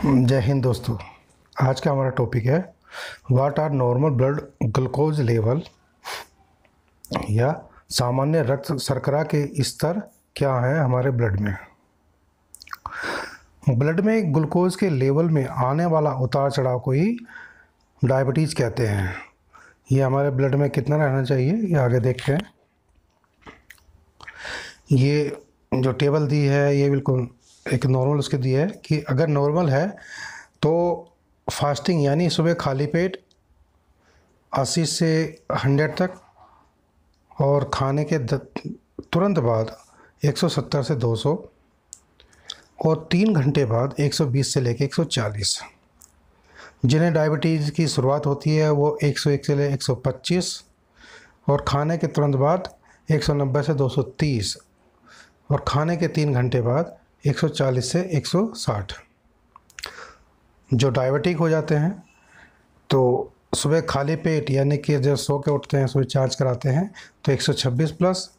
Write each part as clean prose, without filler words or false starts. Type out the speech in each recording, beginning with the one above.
जय हिंद दोस्तों। आज का हमारा टॉपिक है what are normal blood glucose level या सामान्य रक्त शर्करा के स्तर क्या हैं हमारे ब्लड में। ब्लड में ग्लूकोज के लेवल में आने वाला उतार चढ़ाव को ही डायबिटीज़ कहते हैं। ये हमारे ब्लड में कितना रहना चाहिए ये आगे देखते हैं। ये जो टेबल दी है ये बिल्कुल एक नॉर्मल उसके दी है कि अगर नॉर्मल है तो फास्टिंग यानी सुबह खाली पेट 80 से 100 तक और खाने के तुरंत बाद 170 से 200 और 3 घंटे बाद 120 से लेकर 140। जिन्हें डायबिटीज़ की शुरुआत होती है वो 101 से लेकर 125 और खाने के तुरंत बाद 190 से 230 और खाने के 3 घंटे बाद 140 से 160। जो डायबिटिक हो जाते हैं तो सुबह खाली पेट यानी कि जब सो के उठते हैं सुबह चार्ज कराते हैं तो 126 प्लस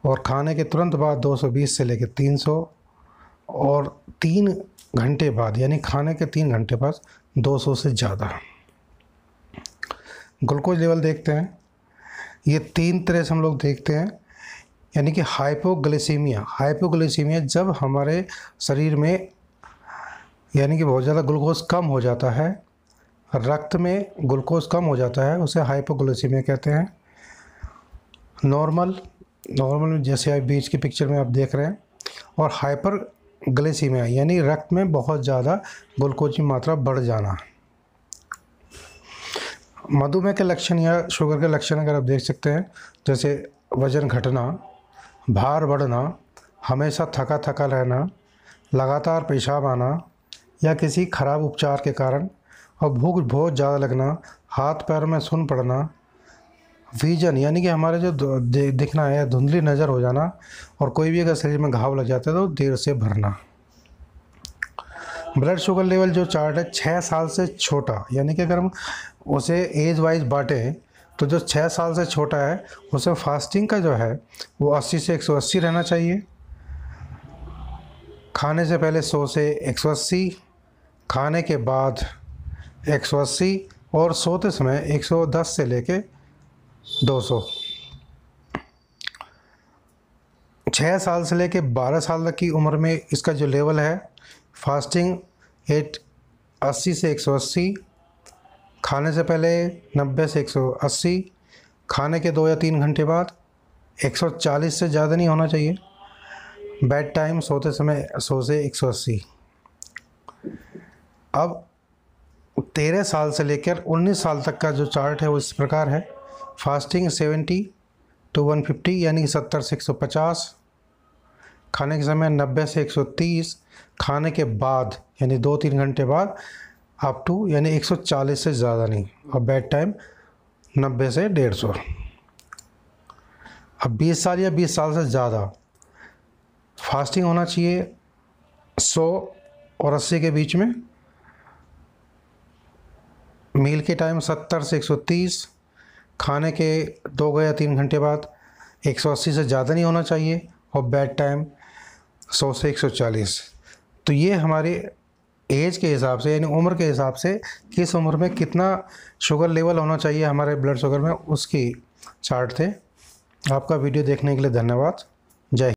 और खाने के तुरंत बाद 220 से लेकर 300 और 3 घंटे बाद यानी खाने के 3 घंटे बाद 200 से ज़्यादा। ग्लूकोज लेवल देखते हैं। ये 3 तरह से हम लोग देखते हैं यानी कि हाइपोग्लिसीमिया जब हमारे शरीर में यानी कि बहुत ज़्यादा ग्लूकोज कम हो जाता है, रक्त में ग्लूकोज कम हो जाता है, उसे हाइपोग्लिसीमिया कहते हैं। नॉर्मल में जैसे आप बीच की पिक्चर में आप देख रहे हैं। और हाइपरग्लिसीमिया यानी रक्त में बहुत ज़्यादा ग्लूकोज की मात्रा बढ़ जाना। मधुमेह के लक्षण या शुगर के लक्षण अगर आप देख सकते हैं जैसे वज़न घटना, भार बढ़ना, हमेशा थका थका रहना, लगातार पेशाब आना या किसी खराब उपचार के कारण और भूख बहुत ज़्यादा लगना, हाथ पैर में सुन्न पड़ना, विजन यानी कि हमारे जो दिखना है धुंधली नज़र हो जाना और कोई भी अगर शरीर में घाव लग जाता है तो देर से भरना। ब्लड शुगर लेवल जो चार्ट है 6 साल से छोटा यानी कि अगर हम उसे एज वाइज बांटें तो जो 6 साल से छोटा है उसे फास्टिंग का जो है वो 80 से 180 रहना चाहिए। खाने से पहले 100 से 180, खाने के बाद 180 और सोते समय 110 से लेके 200। 6 साल से लेके 12 साल तक की उम्र में इसका जो लेवल है फास्टिंग 80 से 180, खाने से पहले 90 से 180, खाने के 2 या 3 घंटे बाद 140 से ज़्यादा नहीं होना चाहिए। बेड टाइम सोते समय 100 से 180। अब 13 साल से लेकर 19 साल तक का जो चार्ट है वो इस प्रकार है। फास्टिंग 70 to 150 यानी कि 70 से 150, खाने के समय 90 से 130, खाने के बाद यानी 2-3 घंटे बाद अप टू यानी 140 से ज़्यादा नहीं और बेड टाइम 90 से 150। अब 20 साल या 20 साल से ज़्यादा फास्टिंग होना चाहिए 100 और 80 के बीच में। मील के टाइम 70 से 130, खाने के 2 या 3 घंटे बाद 180 से ज़्यादा नहीं होना चाहिए और बेड टाइम 100 से 140। तो ये हमारे एज के हिसाब से यानी उम्र के हिसाब से किस उम्र में कितना शुगर लेवल होना चाहिए हमारे ब्लड शुगर में उसकी चार्ट थे। आपका वीडियो देखने के लिए धन्यवाद।